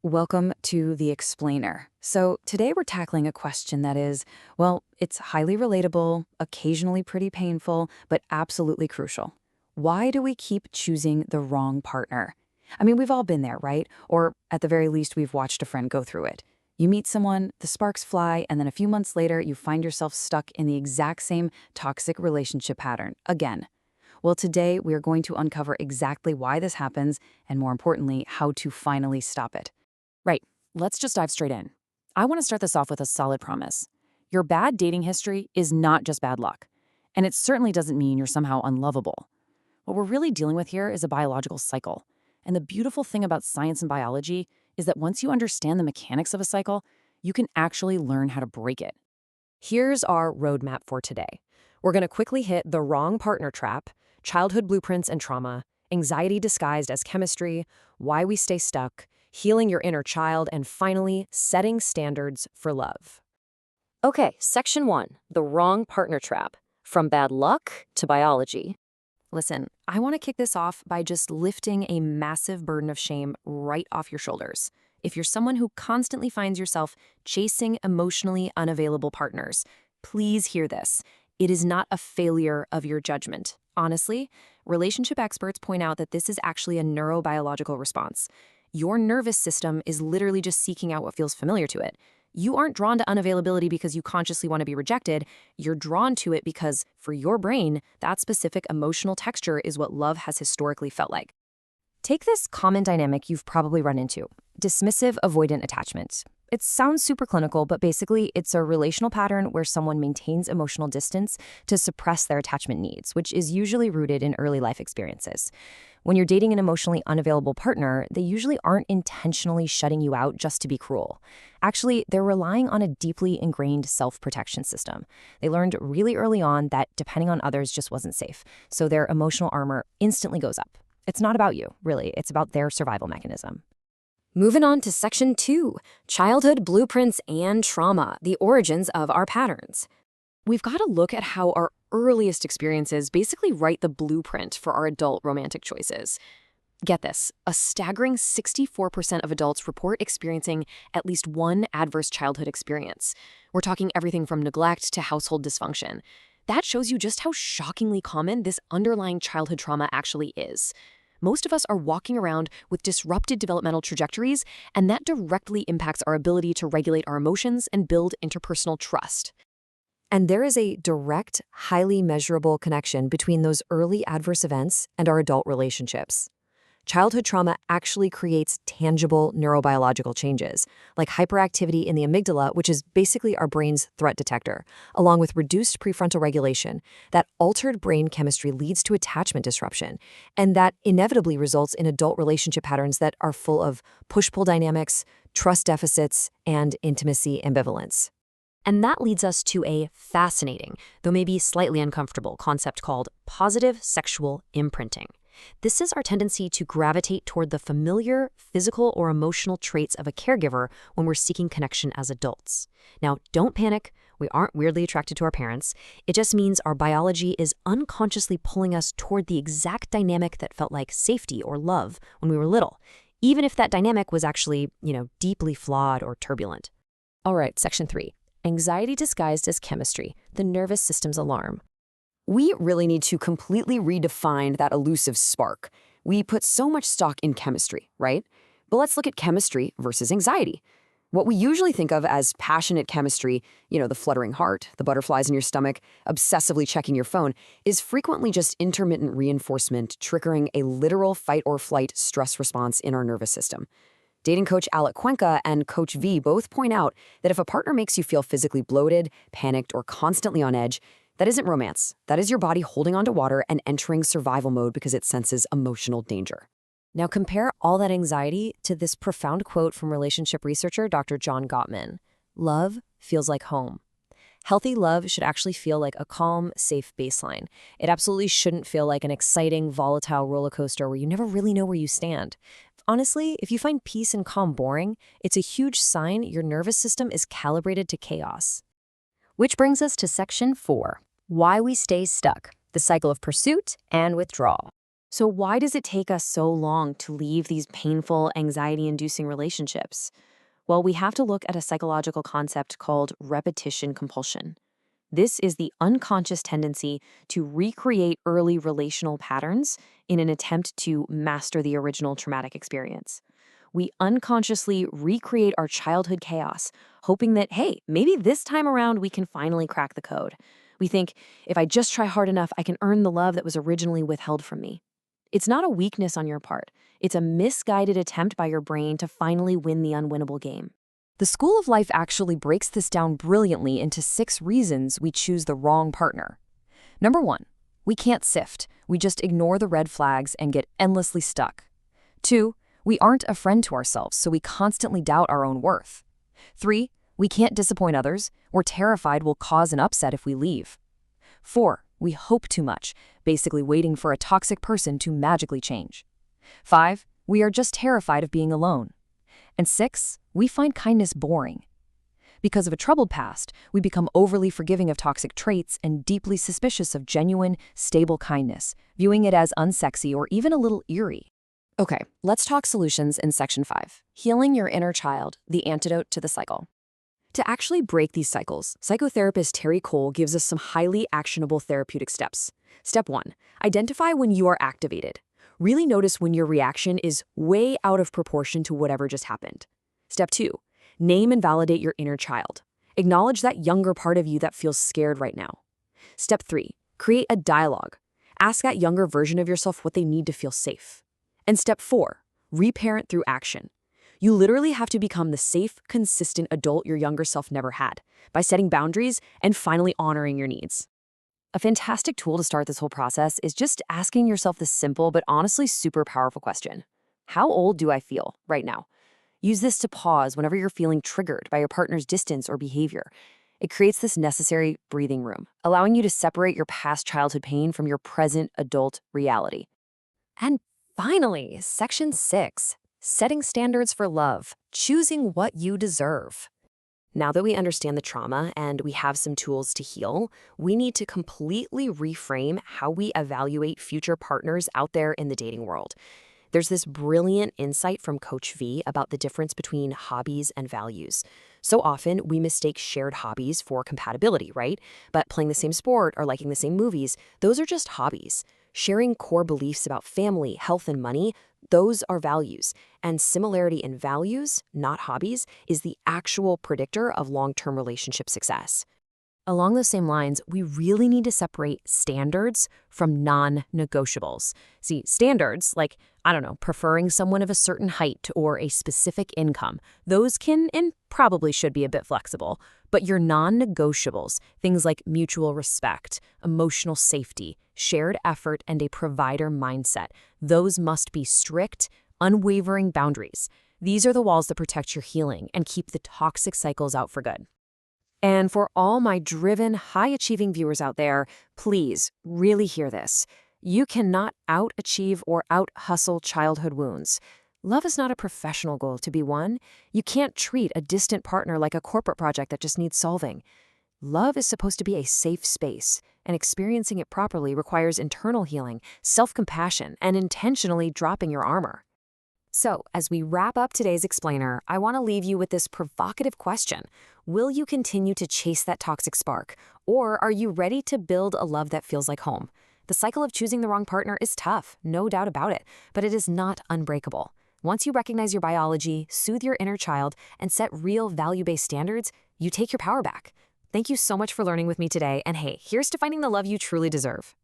Welcome to The Explainer. So, today we're tackling a question that is, well, it's highly relatable, occasionally pretty painful, but absolutely crucial. Why do we keep choosing the wrong partner? I mean, we've all been there, right? Or at the very least, we've watched a friend go through it. You meet someone, the sparks fly, and then a few months later, you find yourself stuck in the exact same toxic relationship pattern again. Well, today we are going to uncover exactly why this happens and, more importantly, how to finally stop it. Right. Let's just dive straight in. I want to start this off with a solid promise. Your bad dating history is not just bad luck, and it certainly doesn't mean you're somehow unlovable. What we're really dealing with here is a biological cycle. And the beautiful thing about science and biology is that once you understand the mechanics of a cycle, you can actually learn how to break it. Here's our roadmap for today. We're going to quickly hit the wrong partner trap, childhood blueprints and trauma, anxiety disguised as chemistry, why we stay stuck, healing your inner child, and finally, setting standards for love. Okay, section 1, the wrong partner trap, from bad luck to biology. Listen, I want to kick this off by just lifting a massive burden of shame right off your shoulders. If you're someone who constantly finds yourself chasing emotionally unavailable partners, please hear this. It is not a failure of your judgment. Honestly, relationship experts point out that this is actually a neurobiological response. Your nervous system is literally just seeking out what feels familiar to it. You aren't drawn to unavailability because you consciously want to be rejected. You're drawn to it because, for your brain, that specific emotional texture is what love has historically felt like. Take this common dynamic you've probably run into: dismissive avoidant attachment. It sounds super clinical, but basically it's a relational pattern where someone maintains emotional distance to suppress their attachment needs, which is usually rooted in early life experiences. When you're dating an emotionally unavailable partner, they usually aren't intentionally shutting you out just to be cruel. Actually, they're relying on a deeply ingrained self-protection system. They learned really early on that depending on others just wasn't safe, so their emotional armor instantly goes up. It's not about you, really. It's about their survival mechanism. Moving on to section 2, childhood blueprints and trauma, the origins of our patterns. We've got to look at how our earliest experiences basically write the blueprint for our adult romantic choices. Get this, a staggering 64% of adults report experiencing at least one adverse childhood experience. We're talking everything from neglect to household dysfunction. That shows you just how shockingly common this underlying childhood trauma actually is. Most of us are walking around with disrupted developmental trajectories, and that directly impacts our ability to regulate our emotions and build interpersonal trust. And there is a direct, highly measurable connection between those early adverse events and our adult relationships. Childhood trauma actually creates tangible neurobiological changes, like hyperactivity in the amygdala, which is basically our brain's threat detector, along with reduced prefrontal regulation. That altered brain chemistry leads to attachment disruption, and that inevitably results in adult relationship patterns that are full of push-pull dynamics, trust deficits, and intimacy ambivalence. And that leads us to a fascinating, though maybe slightly uncomfortable, concept called positive sexual imprinting. This is our tendency to gravitate toward the familiar physical or emotional traits of a caregiver when we're seeking connection as adults. Now, don't panic. We aren't weirdly attracted to our parents. It just means our biology is unconsciously pulling us toward the exact dynamic that felt like safety or love when we were little, even if that dynamic was actually, deeply flawed or turbulent. All right, section 3. Anxiety disguised as chemistry, the nervous system's alarm. We really need to completely redefine that elusive spark. We put so much stock in chemistry, right? But let's look at chemistry versus anxiety. What we usually think of as passionate chemistry, the fluttering heart, the butterflies in your stomach, obsessively checking your phone, is frequently just intermittent reinforcement triggering a literal fight-or-flight stress response in our nervous system. Dating coach Alec Cuenca and Coach V both point out that if a partner makes you feel physically bloated, panicked, or constantly on edge, that isn't romance. That is your body holding onto water and entering survival mode because it senses emotional danger. Now compare all that anxiety to this profound quote from relationship researcher Dr. John Gottman. Love feels like home. Healthy love should actually feel like a calm, safe baseline. It absolutely shouldn't feel like an exciting, volatile roller coaster where you never really know where you stand. Honestly, if you find peace and calm boring, it's a huge sign your nervous system is calibrated to chaos. Which brings us to section 4. Why we stay stuck, the cycle of pursuit and withdrawal. So why does it take us so long to leave these painful, anxiety-inducing relationships? Well, we have to look at a psychological concept called repetition compulsion. This is the unconscious tendency to recreate early relational patterns in an attempt to master the original traumatic experience. We unconsciously recreate our childhood chaos, hoping that, hey, maybe this time around we can finally crack the code. We think, if I just try hard enough, I can earn the love that was originally withheld from me. It's not a weakness on your part. It's a misguided attempt by your brain to finally win the unwinnable game. The School of Life actually breaks this down brilliantly into 6 reasons we choose the wrong partner. Number 1, we can't sift. We just ignore the red flags and get endlessly stuck. 2, we aren't a friend to ourselves, so we constantly doubt our own worth. 3, we can't disappoint others. We're terrified we'll cause an upset if we leave. 4, we hope too much, basically waiting for a toxic person to magically change. 5, we are just terrified of being alone. And 6, we find kindness boring. Because of a troubled past, we become overly forgiving of toxic traits and deeply suspicious of genuine, stable kindness, viewing it as unsexy or even a little eerie. Okay, let's talk solutions in Section 5. Healing your inner child, the antidote to the cycle. To actually break these cycles, psychotherapist Terry Cole gives us some highly actionable therapeutic steps. Step 1, identify when you are activated. Really notice when your reaction is way out of proportion to whatever just happened. Step 2, name and validate your inner child. Acknowledge that younger part of you that feels scared right now. Step 3, create a dialogue. Ask that younger version of yourself what they need to feel safe. And step 4, reparent through action. You literally have to become the safe, consistent adult your younger self never had by setting boundaries and finally honoring your needs. A fantastic tool to start this whole process is just asking yourself this simple but honestly super powerful question. How old do I feel right now? Use this to pause whenever you're feeling triggered by your partner's distance or behavior. It creates this necessary breathing room, allowing you to separate your past childhood pain from your present adult reality. And finally, Section 6, setting standards for love, choosing what you deserve. Now that we understand the trauma and we have some tools to heal, we need to completely reframe how we evaluate future partners out there in the dating world. There's this brilliant insight from Coach V about the difference between hobbies and values. So often, we mistake shared hobbies for compatibility, right? But playing the same sport or liking the same movies, those are just hobbies. Sharing core beliefs about family, health, and money, those are values. And similarity in values, not hobbies, is the actual predictor of long-term relationship success. Along those same lines, we really need to separate standards from non-negotiables. See, standards, like, preferring someone of a certain height or a specific income, those can and probably should be a bit flexible. But your non-negotiables, things like mutual respect, emotional safety, shared effort, and a provider mindset, those must be strict, unwavering boundaries. These are the walls that protect your healing and keep the toxic cycles out for good. And for all my driven, high-achieving viewers out there, please really hear this. You cannot out-achieve or out-hustle childhood wounds. Love is not a professional goal to be won. You can't treat a distant partner like a corporate project that just needs solving. Love is supposed to be a safe space, and experiencing it properly requires internal healing, self-compassion, and intentionally dropping your armor. So, as we wrap up today's explainer, I want to leave you with this provocative question. Will you continue to chase that toxic spark, or are you ready to build a love that feels like home? The cycle of choosing the wrong partner is tough, no doubt about it, but it is not unbreakable. Once you recognize your biology, soothe your inner child, and set real value-based standards, you take your power back. Thank you so much for learning with me today, and hey, here's to finding the love you truly deserve.